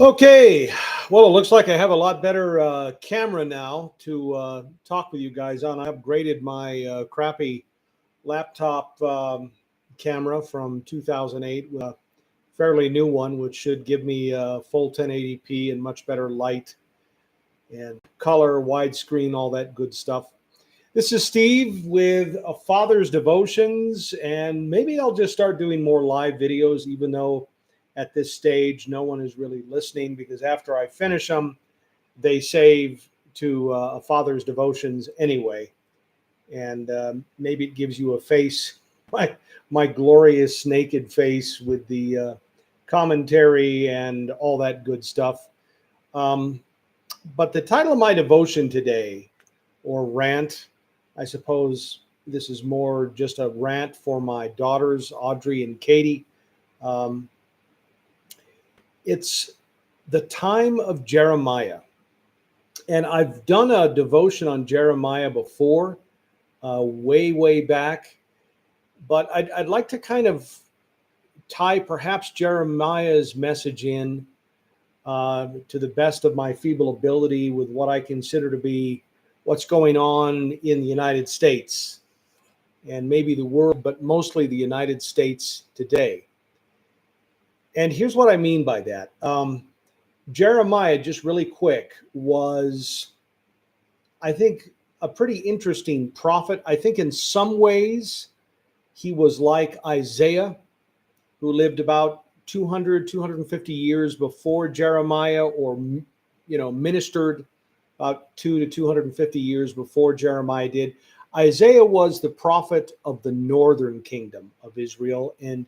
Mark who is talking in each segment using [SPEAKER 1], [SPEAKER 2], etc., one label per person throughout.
[SPEAKER 1] Okay, well, it looks like I have a lot better camera now to talk with you guys on. I upgraded my crappy laptop camera from 2008 with a fairly new one, which should give me full 1080p and much better light and color, widescreen, all that good stuff. This is Steve with a Father's Devotions, and maybe I'll just start doing more live videos, even though at this stage no one is really listening, because after I finish them, they save to a Father's Devotions anyway. And maybe it gives you a face, my glorious naked face with the commentary and all that good stuff. Um, but the title of my devotion today, or rant, I suppose this is more just a rant for my daughters, Audrey and Katie. Um, it's the time of Jeremiah. And I've done a devotion on Jeremiah before, way back. But I'd like to kind of tie perhaps Jeremiah's message in to the best of my feeble ability with what I consider to be what's going on in the United States and maybe the world, but mostly the United States today. And here's what I mean by that. Jeremiah, just really quick, was, I think, a pretty interesting prophet. I think in some ways he was like Isaiah, who lived about 250 years before Jeremiah, or, ministered about 250 years before Jeremiah did. Isaiah was the prophet of the northern kingdom of Israel, and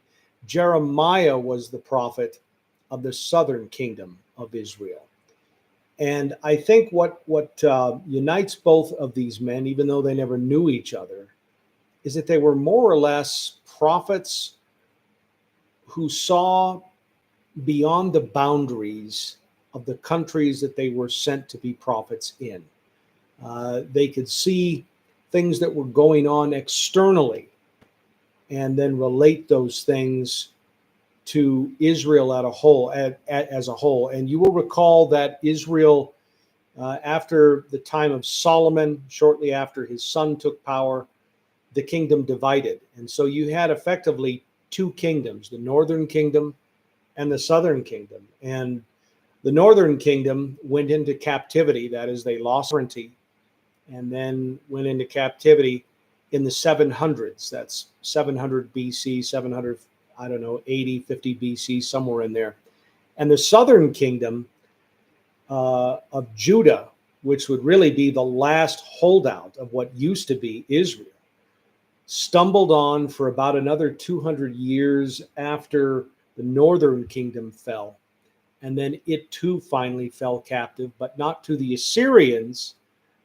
[SPEAKER 1] Jeremiah was the prophet of the southern kingdom of Israel. And I think what unites both of these men, even though they never knew each other, is that they were more or less prophets who saw beyond the boundaries of the countries that they were sent to be prophets in. They could see things that were going on externally and then relate those things to Israel as a whole. And you will recall that Israel, after the time of Solomon, shortly after his son took power, the kingdom divided. And so you had effectively two kingdoms, the northern kingdom and the southern kingdom. And the northern kingdom went into captivity, that is, they lost sovereignty, and then went into captivity in the 700s. That's 700 BC, 700, 80, 50 BC, somewhere in there. And the southern kingdom of Judah, which would really be the last holdout of what used to be Israel, stumbled on for about another 200 years after the northern kingdom fell. And then it too finally fell captive, but not to the Assyrians,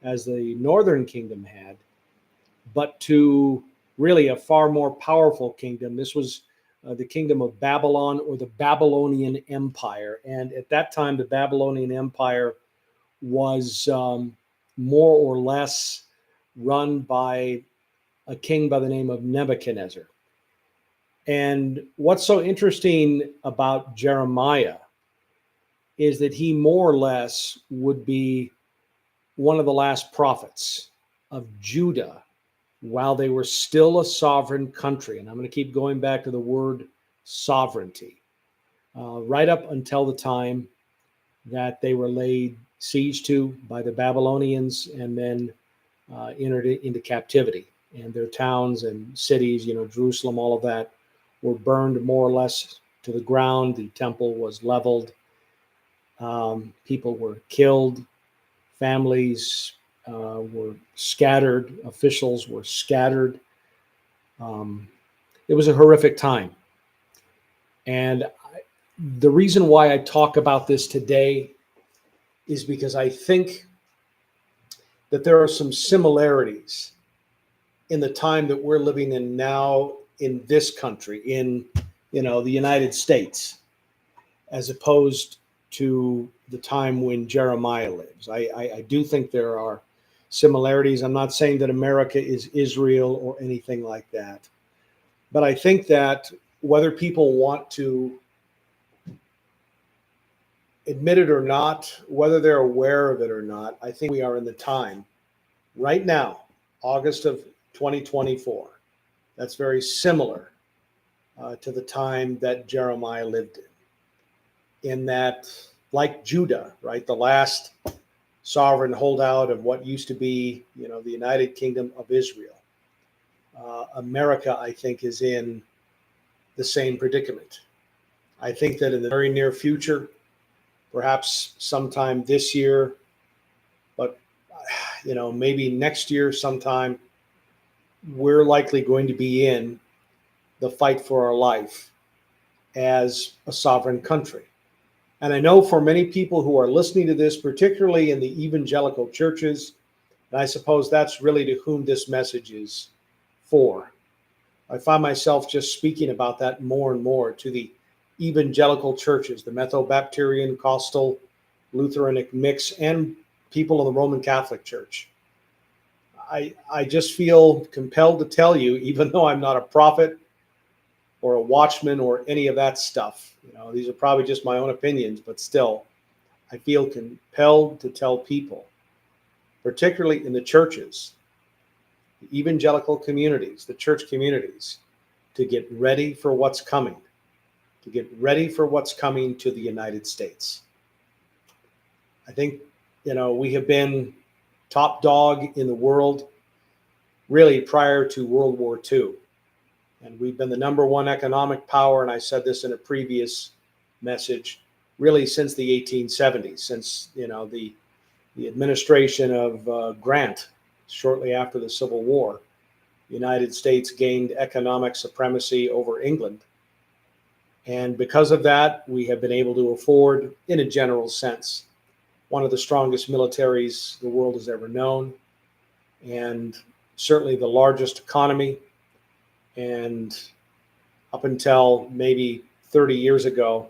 [SPEAKER 1] as the northern kingdom had, but to really a far more powerful kingdom. This was the kingdom of Babylon, or the Babylonian Empire. And at that time, the Babylonian Empire was more or less run by a king by the name of Nebuchadnezzar. And what's so interesting about Jeremiah is that he more or less would be one of the last prophets of Judah while they were still a sovereign country. And I'm going to keep going back to the word sovereignty, right up until the time that they were laid siege to by the Babylonians and then entered into captivity. And their towns and cities, Jerusalem, all of that, were burned more or less to the ground. The temple was leveled. People were killed. Families were scattered. Officials were scattered. It was a horrific time. And the reason why I talk about this today is because I think that there are some similarities in the time that we're living in now in this country, in the United States, as opposed to the time when Jeremiah lives. I do think there are similarities. I'm not saying that America is Israel or anything like that, but I think that whether people want to admit it or not, whether they're aware of it or not, I think we are in the time right now, August of 2024. That's very similar to the time that Jeremiah lived in that, like Judah, right, the last sovereign holdout of what used to be, the United Kingdom of Israel. America, I think, is in the same predicament. I think that in the very near future, perhaps sometime this year, but maybe next year sometime, we're likely going to be in the fight for our life as a sovereign country. And I know for many people who are listening to this, particularly in the evangelical churches, and I suppose that's really to whom this message is for. I find myself just speaking about that more and more to the evangelical churches, the Methobaptirian, Costal, Lutheranic mix, and people in the Roman Catholic Church. I just feel compelled to tell you, even though I'm not a prophet or a watchman or any of that stuff, these are probably just my own opinions, but still, I feel compelled to tell people, particularly in the churches, the evangelical communities, the church communities, to get ready for what's coming, to get ready for what's coming to the United States. I think, we have been top dog in the world really prior to World War II. And we've been the number one economic power, and I said this in a previous message, really since the 1870s, since, the administration of Grant, shortly after the Civil War. The United States gained economic supremacy over England. And because of that, we have been able to afford, in a general sense, one of the strongest militaries the world has ever known, and certainly the largest economy. And up until maybe 30 years ago,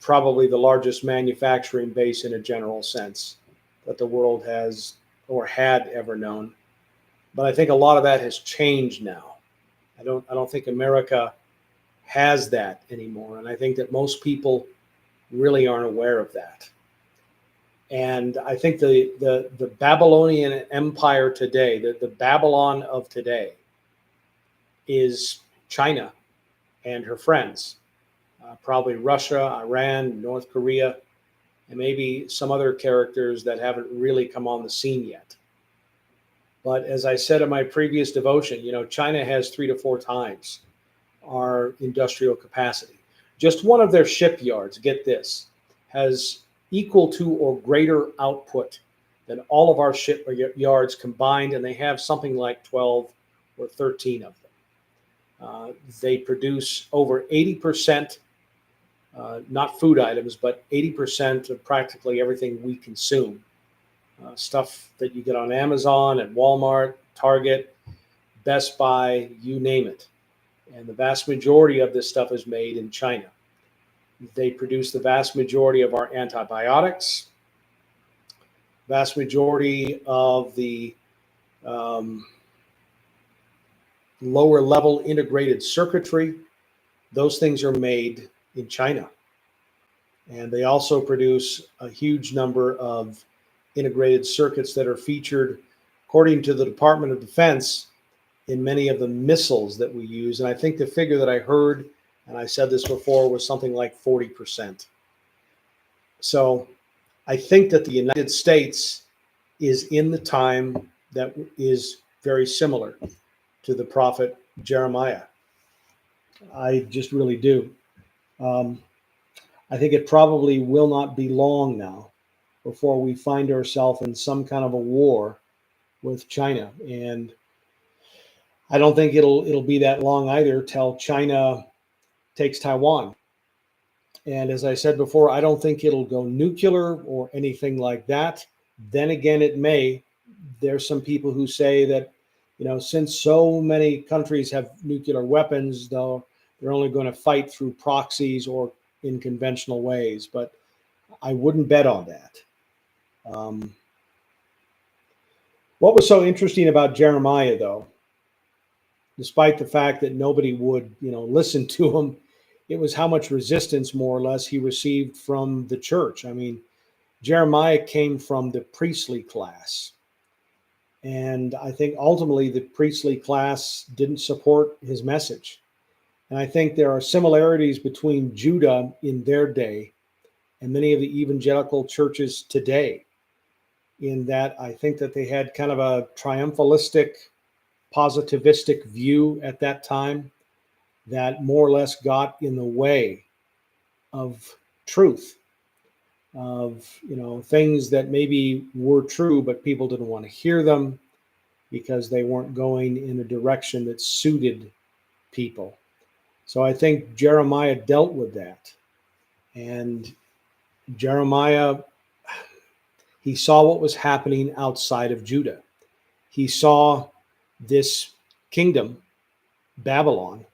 [SPEAKER 1] probably the largest manufacturing base in a general sense that the world has or had ever known. But I think a lot of that has changed now. I don't think America has that anymore. And I think that most people really aren't aware of that. And I think the Babylonian Empire today, the Babylon of today, is China and her friends, probably Russia, Iran, North Korea, and maybe some other characters that haven't really come on the scene yet. But as I said in my previous devotion, China has 3 to 4 times our industrial capacity. Just one of their shipyards, get this, has equal to or greater output than all of our shipyards combined, and they have something like 12 or 13 of them. They produce over 80%, not food items, but 80% of practically everything we consume. Stuff that you get on Amazon and Walmart, Target, Best Buy, you name it. And the vast majority of this stuff is made in China. They produce the vast majority of our antibiotics, vast majority of the lower level integrated circuitry. Those things are made in China. And they also produce a huge number of integrated circuits that are featured, according to the Department of Defense, in many of the missiles that we use. And I think the figure that I heard, and I said this before, was something like 40%. So I think that the United States is in the time that is very similar to the prophet Jeremiah. I just really do. I think it probably will not be long now before we find ourselves in some kind of a war with China. And I don't think it'll be that long either till China takes Taiwan. And as I said before, I don't think it'll go nuclear or anything like that. Then again, it may. There's some people who say that, since so many countries have nuclear weapons, though, they're only going to fight through proxies or in conventional ways. But I wouldn't bet on that. What was so interesting about Jeremiah, though, despite the fact that nobody would, listen to him, it was how much resistance, more or less, he received from the church. I mean, Jeremiah came from the priestly class. And I think ultimately the priestly class didn't support his message. And I think there are similarities between Judah in their day and many of the evangelical churches today, in that I think that they had kind of a triumphalistic, positivistic view at that time that more or less got in the way of truth, of things that maybe were true, but people didn't want to hear them because they weren't going in a direction that suited people. So I think Jeremiah dealt with that. And Jeremiah, he saw what was happening outside of Judah. He saw this kingdom, Babylon,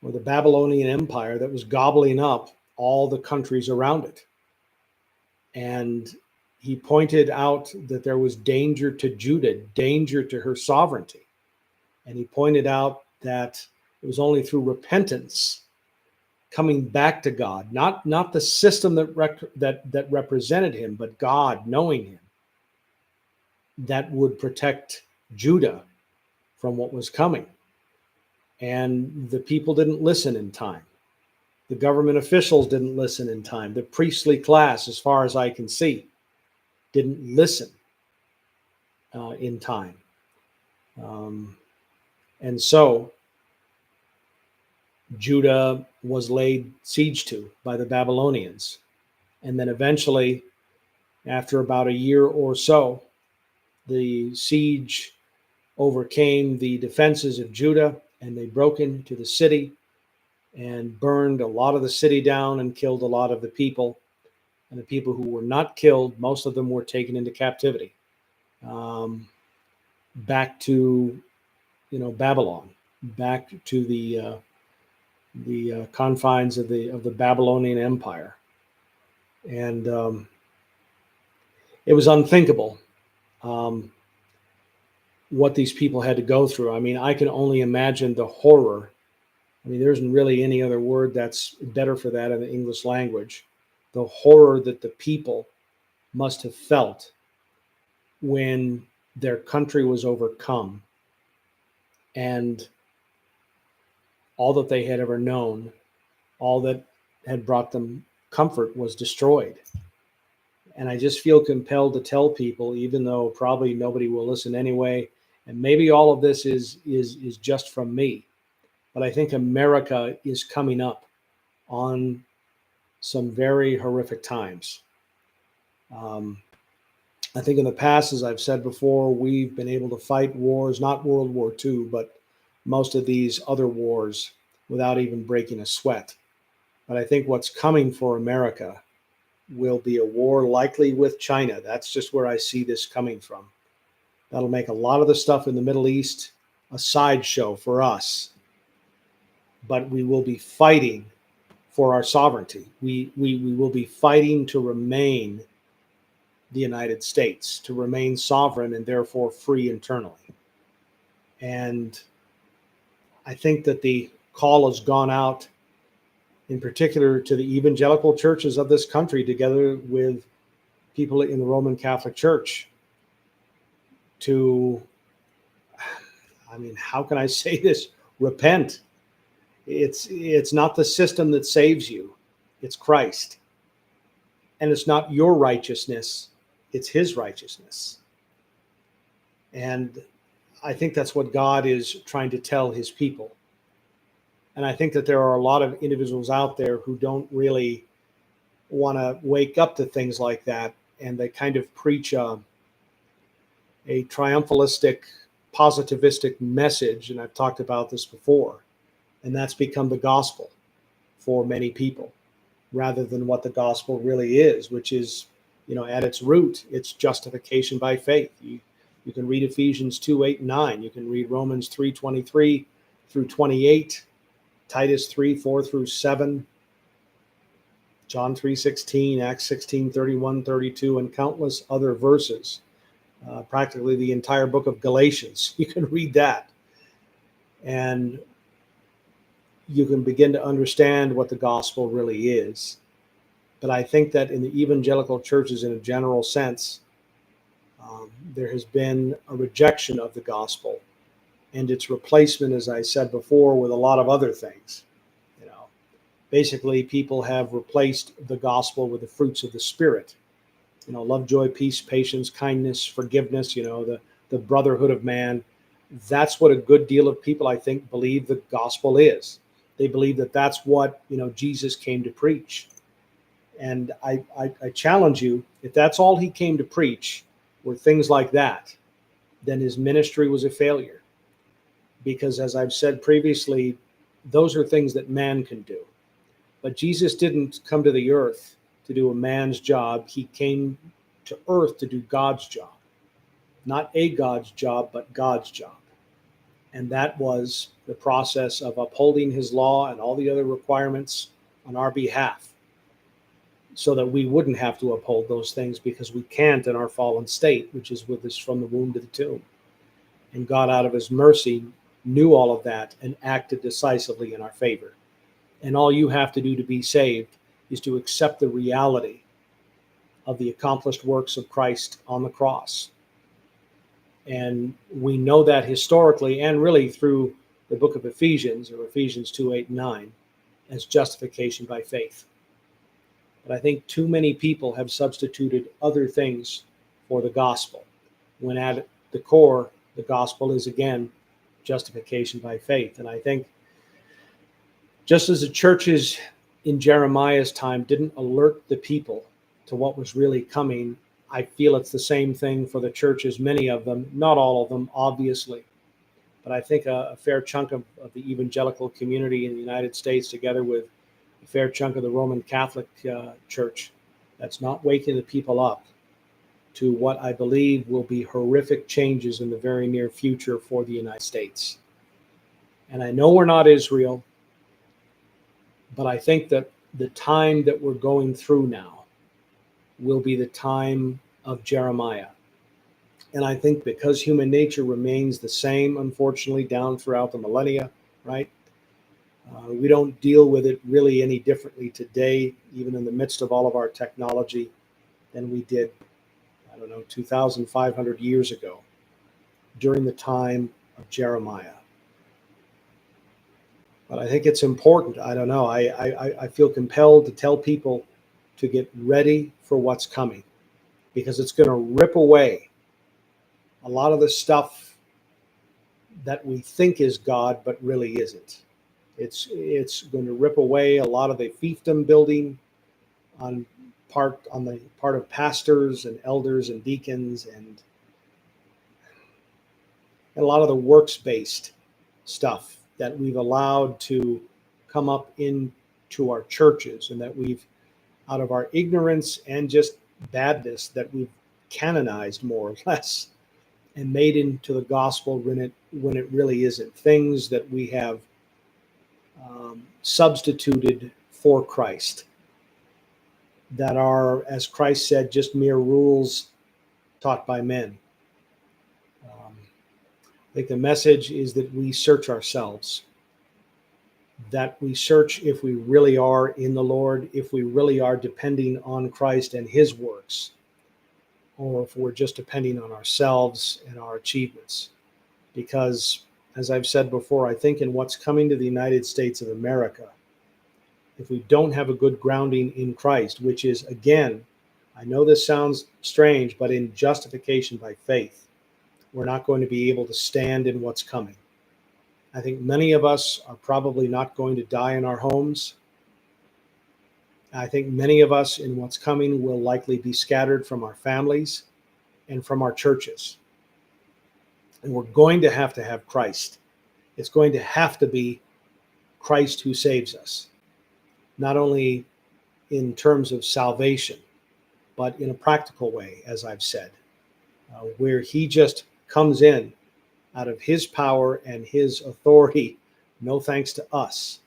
[SPEAKER 1] or the Babylonian Empire, that was gobbling up all the countries around it. And he pointed out that there was danger to Judah, danger to her sovereignty. And he pointed out that it was only through repentance, coming back to God, not the system that represented him, but God, knowing him, that would protect Judah from what was coming. And the people didn't listen in time. The government officials didn't listen in time. The priestly class, as far as I can see, didn't listen in time. And so Judah was laid siege to by the Babylonians. And then eventually, after about a year or so, the siege overcame the defenses of Judah, and they broke into the city and burned a lot of the city down and killed a lot of the people. And the people who were not killed, most of them were taken into captivity, back to Babylon, back to the confines of the Babylonian Empire. And it was unthinkable what these people had to go through. I mean, I can only imagine the horror. I mean, there isn't really any other word that's better for that in the English language. The horror that the people must have felt when their country was overcome and all that they had ever known, all that had brought them comfort, was destroyed. And I just feel compelled to tell people, even though probably nobody will listen anyway, and maybe all of this is just from me, but I think America is coming up on some very horrific times. I think in the past, as I've said before, we've been able to fight wars, not World War II, but most of these other wars without even breaking a sweat. But I think what's coming for America will be a war likely with China. That's just where I see this coming from. That'll make a lot of the stuff in the Middle East a sideshow for us. But we will be fighting for our sovereignty. We will be fighting to remain the United States, to remain sovereign and therefore free internally. And I think that the call has gone out, in particular to the evangelical churches of this country, together with people in the Roman Catholic Church, to, I mean, how can I say this? Repent. It's not the system that saves you. It's Christ. And it's not your righteousness. It's his righteousness. And I think that's what God is trying to tell his people. And I think that there are a lot of individuals out there who don't really want to wake up to things like that. And they kind of preach a triumphalistic, positivistic message. And I've talked about this before. And that's become the gospel for many people, rather than what the gospel really is, which is, at its root, it's justification by faith. You can read Ephesians 2:8-9. You can read Romans 3:23 through 28, Titus 3:4-7, John 3:16, Acts 16:31-32, and countless other verses. Practically the entire book of Galatians. You can read that. And you can begin to understand what the gospel really is. But I think that in the evangelical churches, in a general sense, there has been a rejection of the gospel and its replacement, as I said before, with a lot of other things. You know, basically, people have replaced the gospel with the fruits of the Spirit. You know, love, joy, peace, patience, kindness, forgiveness. You know, the brotherhood of man. That's what a good deal of people, I think, believe the gospel is. They believe that that's what, you know, Jesus came to preach. And I challenge you, if that's all he came to preach were things like that, then his ministry was a failure. Because as I've said previously, those are things that man can do. But Jesus didn't come to the earth to do a man's job. He came to earth to do God's job. Not a God's job, but God's job. And that was the process of upholding his law and all the other requirements on our behalf, so that we wouldn't have to uphold those things, because we can't in our fallen state, which is with us from the womb to the tomb. And God, out of his mercy, knew all of that and acted decisively in our favor. And all you have to do to be saved is to accept the reality of the accomplished works of Christ on the cross. And we know that historically and really through the book of Ephesians, or Ephesians 2, 8, and 9, as justification by faith. But I think too many people have substituted other things for the gospel, when at the core, the gospel is, again, justification by faith. And I think just as the churches in Jeremiah's time didn't alert the people to what was really coming, I feel it's the same thing for the churches, many of them, not all of them, obviously. But I think a fair chunk of the evangelical community in the United States, together with a fair chunk of the Roman Catholic Church, that's not waking the people up to what I believe will be horrific changes in the very near future for the United States. And I know we're not Israel, but I think that the time that we're going through now will be the time of Jeremiah. And I think because human nature remains the same, unfortunately, down throughout the millennia, right? We don't deal with it really any differently today, even in the midst of all of our technology, than we did, 2,500 years ago, during the time of Jeremiah. But I think it's important. I feel compelled to tell people to get ready for what's coming, because it's going to rip away a lot of the stuff that we think is God, but really isn't. It's going to rip away a lot of the fiefdom building on the part of pastors and elders and deacons, and a lot of the works-based stuff that we've allowed to come up into our churches, and that we've, out of our ignorance and just badness, that we've canonized more or less and made into the gospel when it really isn't. Things that we have substituted for Christ, that are, as Christ said, just mere rules taught by men. I think the message is that we search ourselves, that we search if we really are in the Lord, if we really are depending on Christ and his works, or if we're just depending on ourselves and our achievements. Because, as I've said before, I think in what's coming to the United States of America, if we don't have a good grounding in Christ, which is, again, I know this sounds strange, but in justification by faith, we're not going to be able to stand in what's coming. I think many of us are probably not going to die in our homes. I think many of us in what's coming will likely be scattered from our families and from our churches. And we're going to have Christ. It's going to have to be Christ who saves us, not only in terms of salvation, but in a practical way, as I've said, where he just comes in out of his power and his authority, no thanks to us,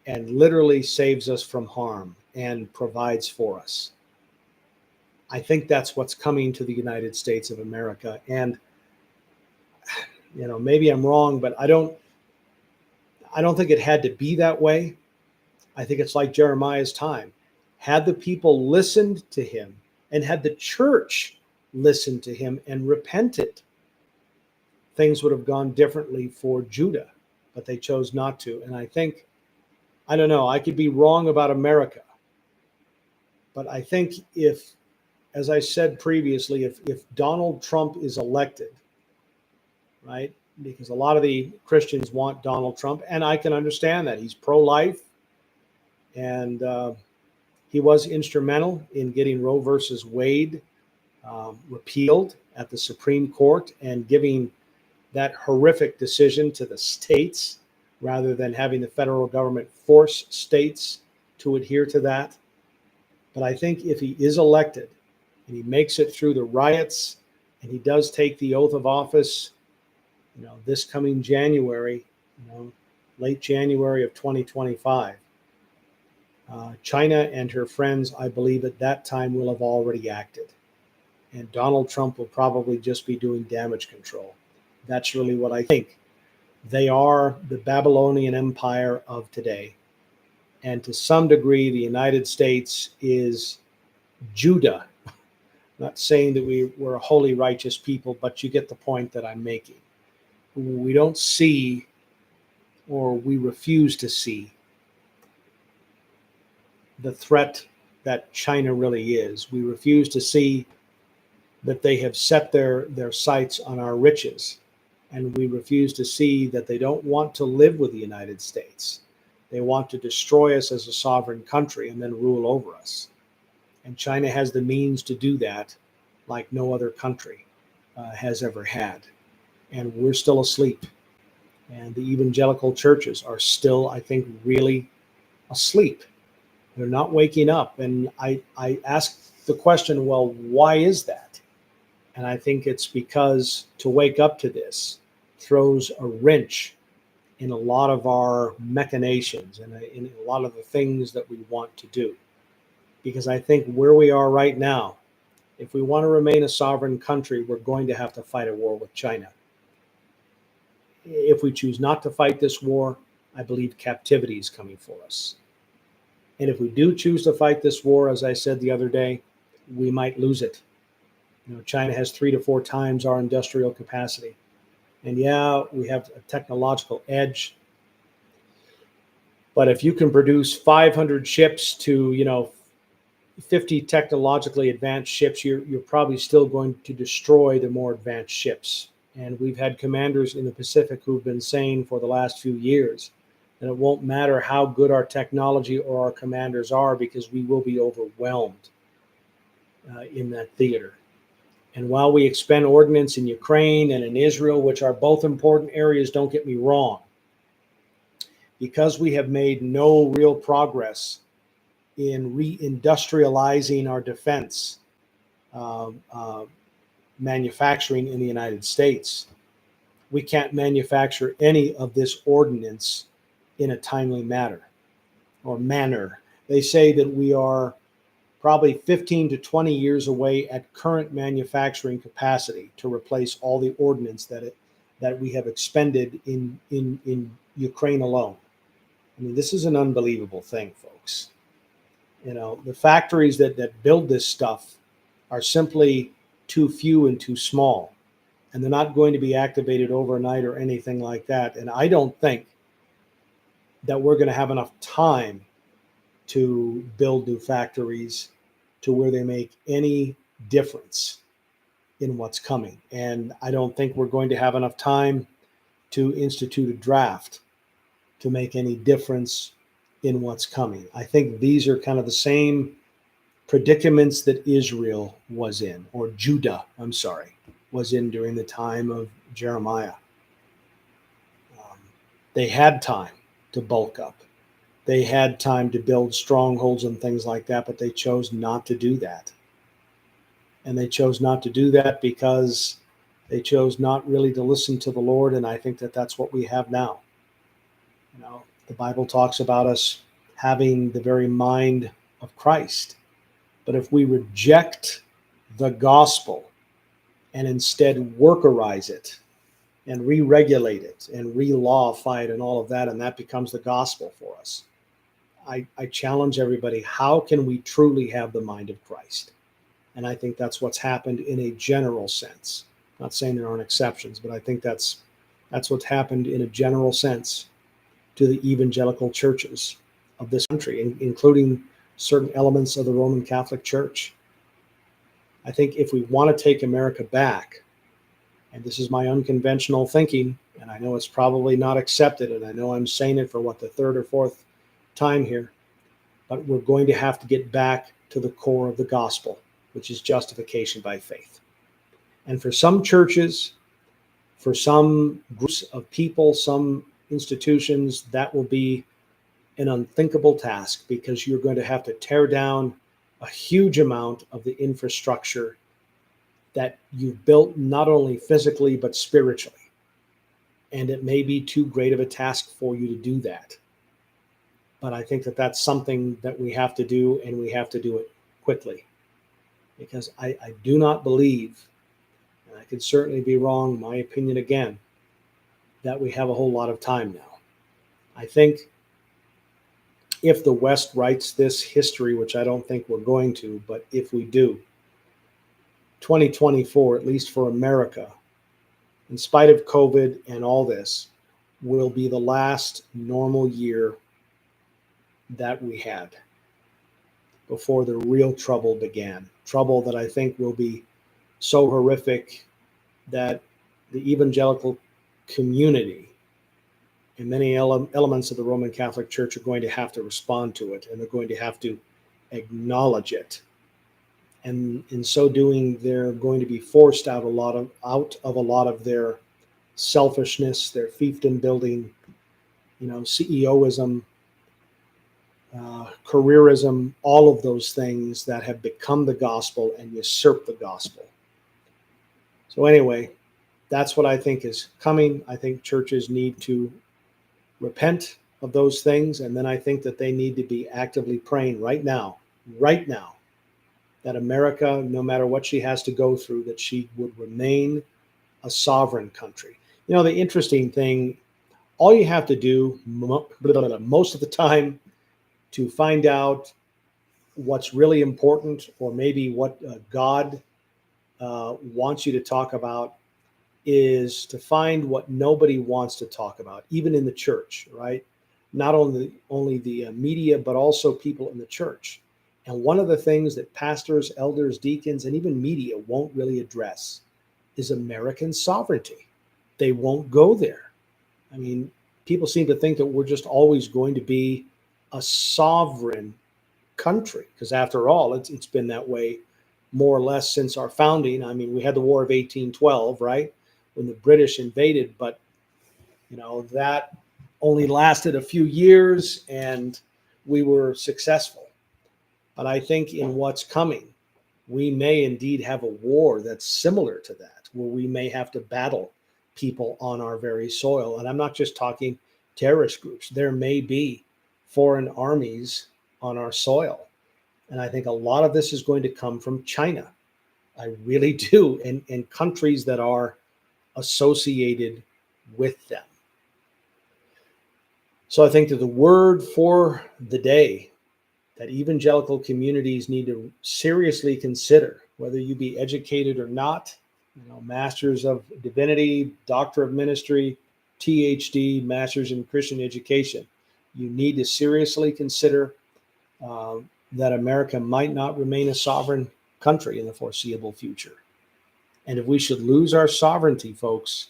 [SPEAKER 1] and literally saves us from harm and provides for us. I think that's what's coming to the United States of America. And, maybe I'm wrong, but I don't think it had to be that way. I think it's like Jeremiah's time. Had the people listened to him, and had the church listened to him and repented, things would have gone differently for Judah, but they chose not to. And I think, I don't know, I could be wrong about America, but I think if, as I said previously, if Donald Trump is elected, right, because a lot of the Christians want Donald Trump, and I can understand that. He's pro-life, and he was instrumental in getting Roe versus Wade repealed at the Supreme Court and giving that horrific decision to the states rather than having the federal government force states to adhere to that. But I think if he is elected and he makes it through the riots and he does take the oath of office, this coming January, late January of 2025, China and her friends, I believe at that time, will have already acted. And Donald Trump will probably just be doing damage control. That's really what I think. They are the Babylonian Empire of today. And to some degree, the United States is Judah. I'm not saying that we're a holy, righteous people, but you get the point that I'm making. We don't see, or we refuse to see, the threat that China really is. We refuse to see that they have set their sights on our riches. And we refuse to see that they don't want to live with the United States. They want to destroy us as a sovereign country and then rule over us. And China has the means to do that like no other country has ever had. And we're still asleep. And the evangelical churches are still, I think, really asleep. They're not waking up. And I ask the question, well, why is that? And I think it's because to wake up to this throws a wrench in a lot of our machinations and in a lot of the things that we want to do. Because I think where we are right now, if we want to remain a sovereign country, we're going to have to fight a war with China. If we choose not to fight this war, I believe captivity is coming for us. And if we do choose to fight this war, as I said the other day, we might lose it. China has 3 to 4 times our industrial capacity. And yeah, we have a technological edge. But if you can produce 500 ships to, 50 technologically advanced ships, you're probably still going to destroy the more advanced ships. And we've had commanders in the Pacific who've been saying for the last few years that it won't matter how good our technology or our commanders are because we will be overwhelmed in that theater. And while we expend ordnance in Ukraine and in Israel, which are both important areas, don't get me wrong, because we have made no real progress in reindustrializing our defense manufacturing in the United States, we can't manufacture any of this ordnance in a timely manner. They say that we are probably 15 to 20 years away at current manufacturing capacity to replace all the ordnance that we have expended in Ukraine alone. I mean, this is an unbelievable thing, folks. The factories that build this stuff are simply too few and too small, and they're not going to be activated overnight or anything like that. And I don't think that we're going to have enough time to build new factories to where they make any difference in what's coming. And I don't think we're going to have enough time to institute a draft to make any difference in what's coming. I think these are kind of the same predicaments that Israel was in, or Judah, was in during the time of Jeremiah. They had time to bulk up. They had time to build strongholds and things like that, but they chose not to do that. And they chose not to do that because they chose not really to listen to the Lord, and I think that that's what we have now. The Bible talks about us having the very mind of Christ. But if we reject the gospel and instead workerize it, and re-regulate it and re-lawify it and all of that, and that becomes the gospel for us. I challenge everybody, how can we truly have the mind of Christ? And I think that's what's happened in a general sense. I'm not saying there aren't exceptions, but I think that's what's happened in a general sense to the evangelical churches of this country, including certain elements of the Roman Catholic Church. I think if we want to take America back, and this is my unconventional thinking, and I know it's probably not accepted, and I know I'm saying it for the third or fourth time here, but we're going to have to get back to the core of the gospel, which is justification by faith. And for some churches, for some groups of people, some institutions, that will be an unthinkable task, because you're going to have to tear down a huge amount of the infrastructure that you've built, not only physically, but spiritually. And it may be too great of a task for you to do that. But I think that that's something that we have to do, and we have to do it quickly. Because I do not believe, and I could certainly be wrong, my opinion again, that we have a whole lot of time now. I think if the West writes this history, which I don't think we're going to, but if we do, 2024, at least for America, in spite of COVID and all this, will be the last normal year that we had before the real trouble began. Trouble that I think will be so horrific that the evangelical community and many elements of the Roman Catholic Church are going to have to respond to it, and they're going to have to acknowledge it. And in so doing, they're going to be forced out of a lot of their selfishness, their fiefdom building, CEOism, careerism, all of those things that have become the gospel and usurp the gospel. So anyway, that's what I think is coming. I think churches need to repent of those things, and then I think that they need to be actively praying right now, that America, no matter what she has to go through, that she would remain a sovereign country. The interesting thing, all you have to do most of the time to find out what's really important, or maybe what God wants you to talk about, is to find what nobody wants to talk about, even in the church, right? Not only the media, but also people in the church. And one of the things that pastors, elders, deacons, and even media won't really address is American sovereignty. They won't go there. I mean, people seem to think that we're just always going to be a sovereign country, because after all, it's been that way more or less since our founding. I mean, we had the War of 1812, right, when the British invaded, but that only lasted a few years, and we were successful. But I think in what's coming, we may indeed have a war that's similar to that, where we may have to battle people on our very soil. And I'm not just talking terrorist groups. There may be foreign armies on our soil. And I think a lot of this is going to come from China. I really do. And countries that are associated with them. So I think that the word for the day that evangelical communities need to seriously consider, whether you be educated or not, Masters of Divinity, Doctor of Ministry, THD, Masters in Christian Education, you need to seriously consider that America might not remain a sovereign country in the foreseeable future. And if we should lose our sovereignty, folks,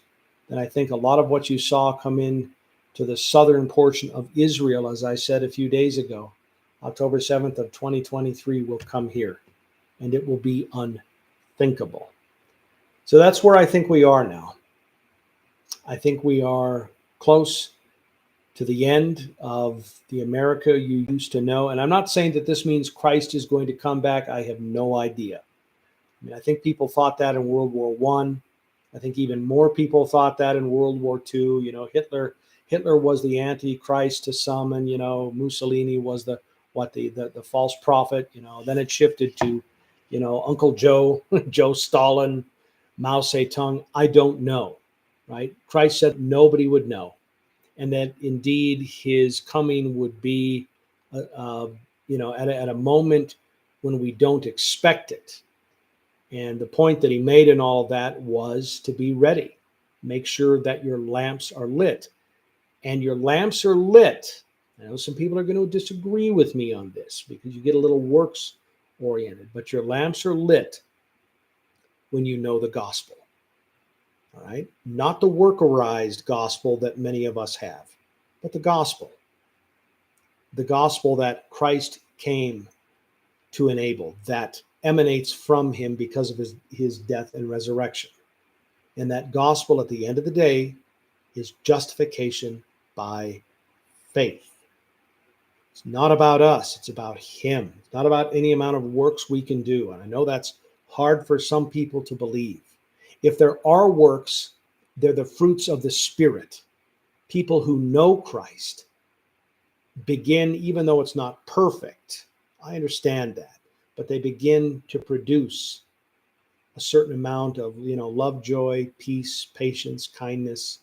[SPEAKER 1] then I think a lot of what you saw come in to the southern portion of Israel, as I said a few days ago, October 7th of 2023, will come here, and it will be unthinkable. So that's where I think we are now. I think we are close to the end of the America you used to know. And I'm not saying that this means Christ is going to come back. I have no idea. I mean, I think people thought that in World War I. I think even more people thought that in World War II. Hitler was the Antichrist to some, and Mussolini was the false prophet. Then it shifted to Uncle Joe, Joe Stalin, Mao Zedong. I don't know, right? Christ said nobody would know, and that indeed his coming would be, at a moment when we don't expect it. And the point that he made in all of that was to be ready. Make sure that your lamps are lit. And your lamps are lit. I know some people are going to disagree with me on this because you get a little works oriented, but your lamps are lit when you know the gospel. All right? Not the workerized gospel that many of us have, but the gospel. The gospel that Christ came to enable, that emanates from him because of his death and resurrection. And that gospel at the end of the day is justification by faith. It's not about us, it's about him. It's not about any amount of works we can do. And I know that's hard for some people to believe. If there are works, they're the fruits of the Spirit. People who know Christ begin, even though it's not perfect, I understand that, but they begin to produce a certain amount of, love, joy, peace, patience, kindness,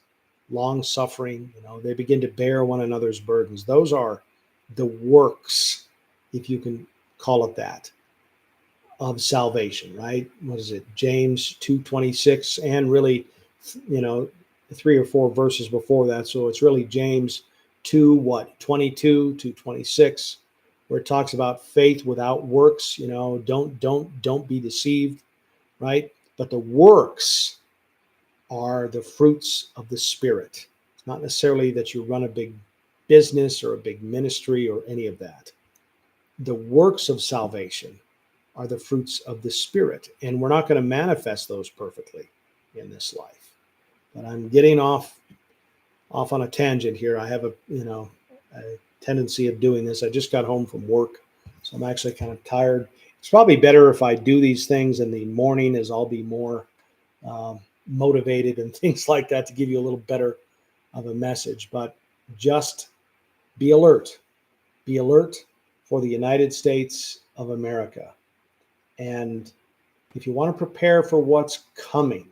[SPEAKER 1] long suffering. They begin to bear one another's burdens. Those are the works, if you can call it that, of salvation, right? What is it? James 2:26, and really, 3 or 4 verses before that. So it's really James 2:22 to 26, where it talks about faith without works. Don't be deceived, right? But the works are the fruits of the Spirit. It's not necessarily that you run a big business or a big ministry or any of that. The works of salvation are the fruits of the Spirit, and we're not going to manifest those perfectly in this life. But I'm getting off on a tangent here. I have a tendency of doing this. I just got home from work, so I'm actually kind of tired. It's probably better if I do these things in the morning, as I'll be more motivated and things like that to give you a little better of a message. But just be alert. Be alert for the United States of America. And if you want to prepare for what's coming,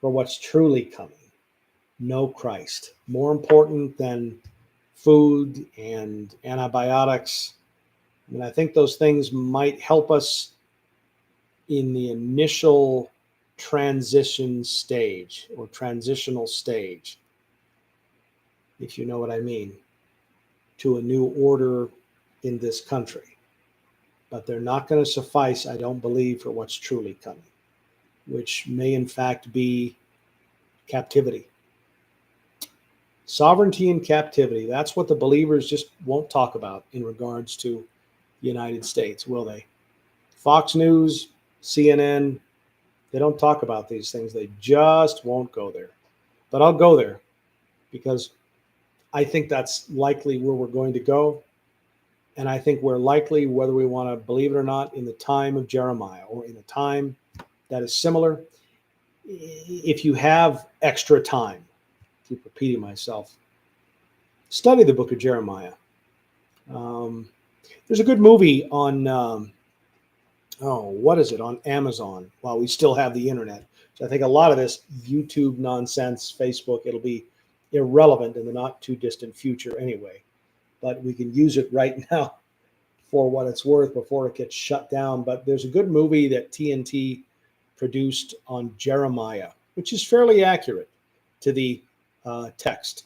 [SPEAKER 1] for what's truly coming, know Christ. More important than food and antibiotics. I mean, I think those things might help us in the initial transition stage or transitional stage, if you know what I mean, to a new order in this country. But they're not going to suffice, I don't believe, for what's truly coming, which may in fact be captivity. Sovereignty and captivity. That's what the believers just won't talk about in regards to the United States, will they? Fox News, CNN, they don't talk about these things. They just won't go there. But I'll go there because I think that's likely where we're going to go. And I think we're likely, whether we want to believe it or not, in the time of Jeremiah or in a time that is similar. If you have extra time, I keep repeating myself, study the book of Jeremiah. There's a good movie on, what is it, on Amazon, while we still have the internet. So I think a lot of this YouTube nonsense, Facebook, it'll be irrelevant in the not too distant future anyway. But we can use it right now for what it's worth before it gets shut down. But there's a good movie that TNT produced on Jeremiah, which is fairly accurate to the text.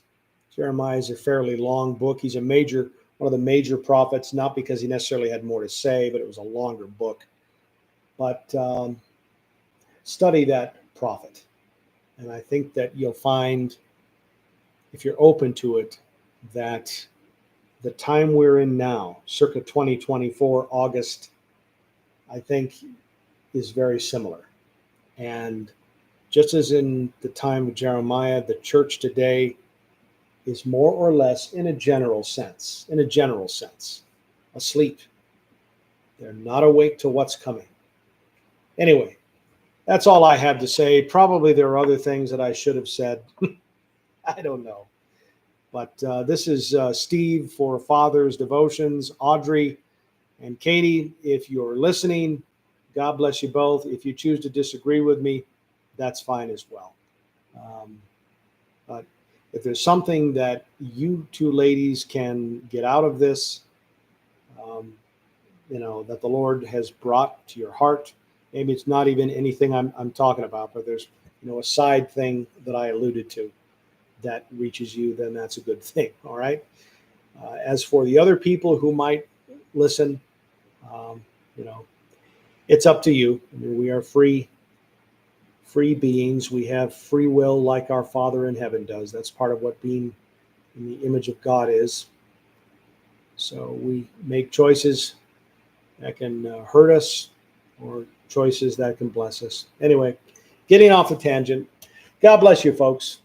[SPEAKER 1] Jeremiah is a fairly long book. He's one of the major prophets, not because he necessarily had more to say, but it was a longer book. But study that prophet. And I think that you'll find, if you're open to it, that the time we're in now, circa 2024, August, I think is very similar. And just as in the time of Jeremiah, the church today is more or less, in a general sense, asleep. They're not awake to what's coming. Anyway, that's all I have to say. Probably there are other things that I should have said. I don't know. But this is Steve for Father's Devotions. Audrey and Katie, if you're listening, God bless you both. If you choose to disagree with me, that's fine as well. If there's something that you two ladies can get out of this, that the Lord has brought to your heart, maybe it's not even anything I'm talking about, but there's, a side thing that I alluded to that reaches you, then that's a good thing. All right. As for the other people who might listen, um, you know, it's up to you. I mean, we are free beings. We have free will like our Father in heaven does. That's part of what being in the image of God is. So we make choices that can hurt us or choices that can bless us. Anyway, getting off the tangent. God bless you, folks.